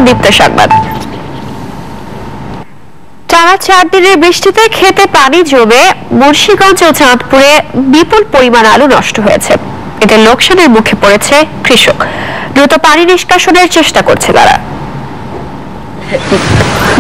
দীপ্ত সংবাদ। টানা 4 দিনের বৃষ্টিতে খেতে পানি জমে মুন্সিগঞ্জ ও চাঁদপুরে বিপুল পরিমাণ আলু নষ্ট হয়েছে। এতে লোকসানের মুখে পড়েছে কৃষক। দ্রুত পানি নিষ্কাশনের চেষ্টা করছে তারা।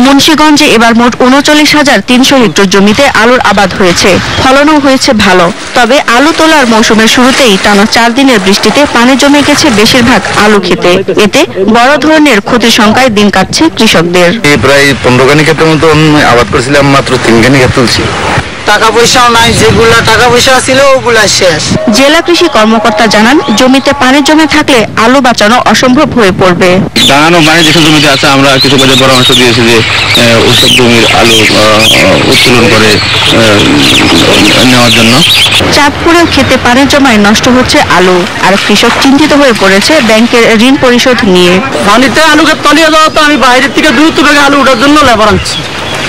মুন্সিগঞ্জে এবার মোট ৩৯,৩০০ হেক্টর জমিতে আলুর আবাদ হয়েছে। ফলনও হয়েছে ভালো। তবে আলু তোলার মৌসুমের শুরুতেই টানা 4 দিনের বৃষ্টিতে পানি জমে গেছে বেশিরভাগ আলু খেতে। এতে বড় ধরনের ক্ষতির শঙ্কায় দিন কাটছে কৃষকদের। প্রায় 15 গানি ক্ষেতের মতো আবাদ করেছিলাম, মাত্র 3 গানি ক্ষেত তুলছি। টাকা পয়সাও নাই, যেগুলা টাকা পয়সা ছিল ওগুলা শেষ। জেলা কৃষি কর্মকর্তা জানান, জমিতে পানি জমে থাকলে আলু বাঁচানো অসম্ভব হয়ে পড়বে। দাঁড়ানো পানি যেসব জমিতে আছে আমরা কিছু কাজে পরামর্শ দিয়েছি যে ওইসব জমির আলু উত্তোলন করে নেওয়ার জন্য। চাঁদপুরেও খেতে পানি জমায় নষ্ট হচ্ছে আলু, আর কৃষক চিন্তিত হয়ে পড়েছে ব্যাংকের ঋণ পরিশোধ নিয়ে। পানিতে আলুকে তলিয়ে দেওয়া, তো আমি বাইরের থেকে দ্রুত বেগে আলু ওঠার জন্য লেবার আনছি,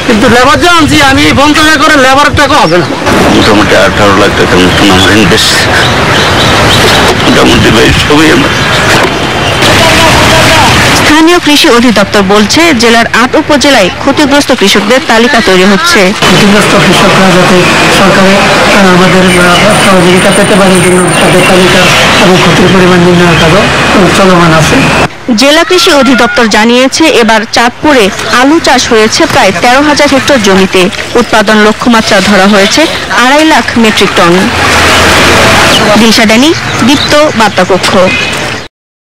কিন্তু লেবার যে আনছি আমি 50 টাকা করে লেবারের টাকা হবে না। মোটামুটি 18 লাখ টাকার মতন আমার ইনভেস্ট। মোটামুটি সবই স্থানীয় কৃষি অধিদপ্তর বলছে, জেলার 8 উপজেলায় ক্ষতিগ্রস্ত কৃষকদের তালিকা তৈরি হচ্ছে। ক্ষতিগ্রস্ত কৃষকরা যাতে সরকারে আমাদের সহযোগিতা পেতে পারে, তাদের তালিকা এবং ক্ষতির পরিমাণ নির্ণয়ের কাজও চলমান আছে। জেলা কৃষি অধিদপ্তর জানিয়েছে, এবার চাঁদপুরে আলু চাষ হয়েছে প্রায় 13,000 হেক্টর জমিতে। উৎপাদন লক্ষ্যমাত্রা ধরা হয়েছে 2.5 lakh metric ton. Dilshan Danny, দীপ্ত বার্তা কক্ষ।